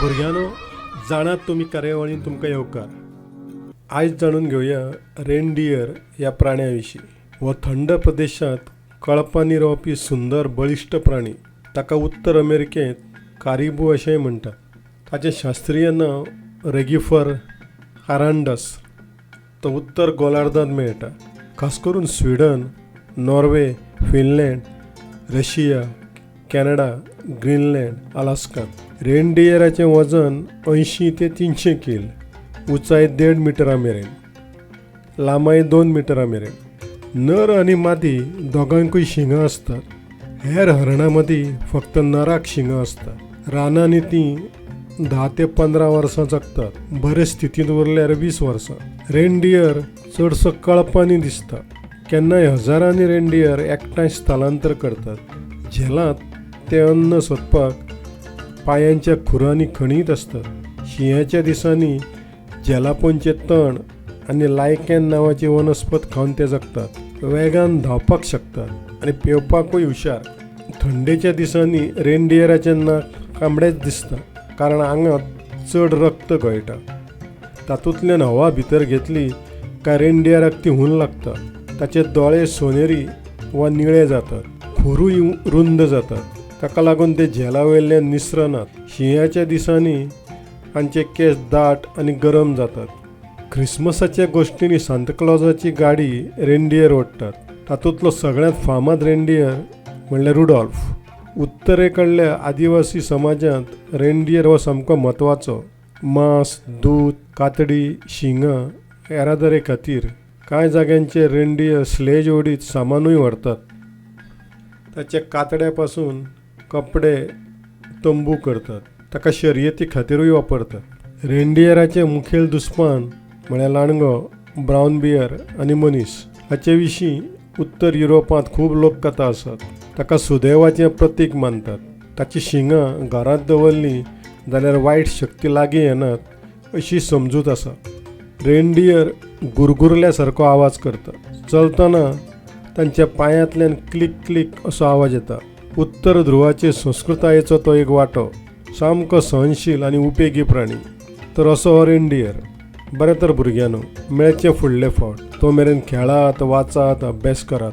भुरग्यानो, जाणात तुम्ही कार्यावळीन तुमकां येवकार. आयज जाणून घेवया रेनडियर ह्या प्राण्याविशीं. हो थंड प्रदेशांत कळपांनी रावपी सुंदर बळिश्ट प्राणी. ताका उत्तर अमेरिकेंत कारिबू अशेंय म्हणटात. ताचें शास्त्रीय नांव रेगिफर हारांडस. तो उत्तर गोलार्धांत मेळटा, खास करून Sweden, Norway, Finland, Russia, Canada, Greenland, अलास्कांत. रेनडियराचें वजन 80 ते 300 किल, उंचाय 1.5 मिटरा मेरेन, लांबाय 2 मिटरा मेरेन. नर आनी मादी दोगांकूय शिंगां असतात. हेर हरणां मदीं फक्त नराक शिंगां असतात. रानांनी तीं 10 ते 15 वर्सां जगतात. बरे स्थितींत उरल्यार 20 वर्सां. रेनडियर चडसो कळपांनी दिसता. केन्नाय हजारांनी रेनडियर एकठांय स्थलांतर करतात. झेलांत ते अन्न सोदपाक पांयांच्या खुरांनी खणीत असतात. शिंयाच्या दिसांनी जेलापोंचे तण आनी लायकॅन नांवाची वनस्पत खावन ते जगतात. वेगान धांवपाक शकतात आनी पेंवपाकूय हुशार. थंडेच्या दिसांनी रेनडियराचें नाक कांबडेंच दिसता, कारण आंगांत चड रक्त गळटा. तातूंतल्यान हवा भितर घेतली काय रेनडियराक ती हून लागता. ताचे दोळे सोनेरी वा निळे जातात. खुरूय रुंद जातात. ताका लागून ते झेला वयल्यान निसरनात. शिंयाच्या दिसांनी तांचे केस दाट आनी गरम जातात. क्रिसमसाच्या गोश्टींनी सांताक्लॉजाची गाडी रेनडियर ओडटात. तातूंतलो सगळ्यांत फामाद रेनडियर म्हणल्यार रुडॉल्फ. उत्तरेकडल्या आदिवासी समाजांत रेनडियर हो सामको म्हत्वाचो. मांस, दूद, कातडी, शिंगां येरादारे खातीर कांय जाग्यांचेर रेनडियर स्लेज ओडीत सामानूय व्हरतात. ताच्या कातड्या पासून कपडे, तंबू करतात. ताका शर्यती खातीरूय वापरतात. रेनडियराचें मुखेल दुस्मान म्हळ्यार लांडगो, ब्रावन बियर आनी मनीस. हाचे विशीं उत्तर युरोपांत खूब लोककथा आसात. ताका सुदैवाचें प्रतीक मानतात. ताची शिंगां घरांत दवरलीं जाल्यार वायट शक्ती लागीं येनात अशी समजूत आसा. रेनडियर गुरगुरल्या सारको आवाज करता. चलतना तांच्या पांयांतल्यान क्लिक क्लिक असो आवाज येता. उत्तर ध्रुवाचे संस्कृतायेचो तो एक वांटो. सामको सहनशील आनी उपेगी प्राणी. तर असो हो रेनडियर. बरें तर भुरग्यांनो, मेळचें फुडले फावट. तो मेरेन खेळात, वाचात, अभ्यास करात.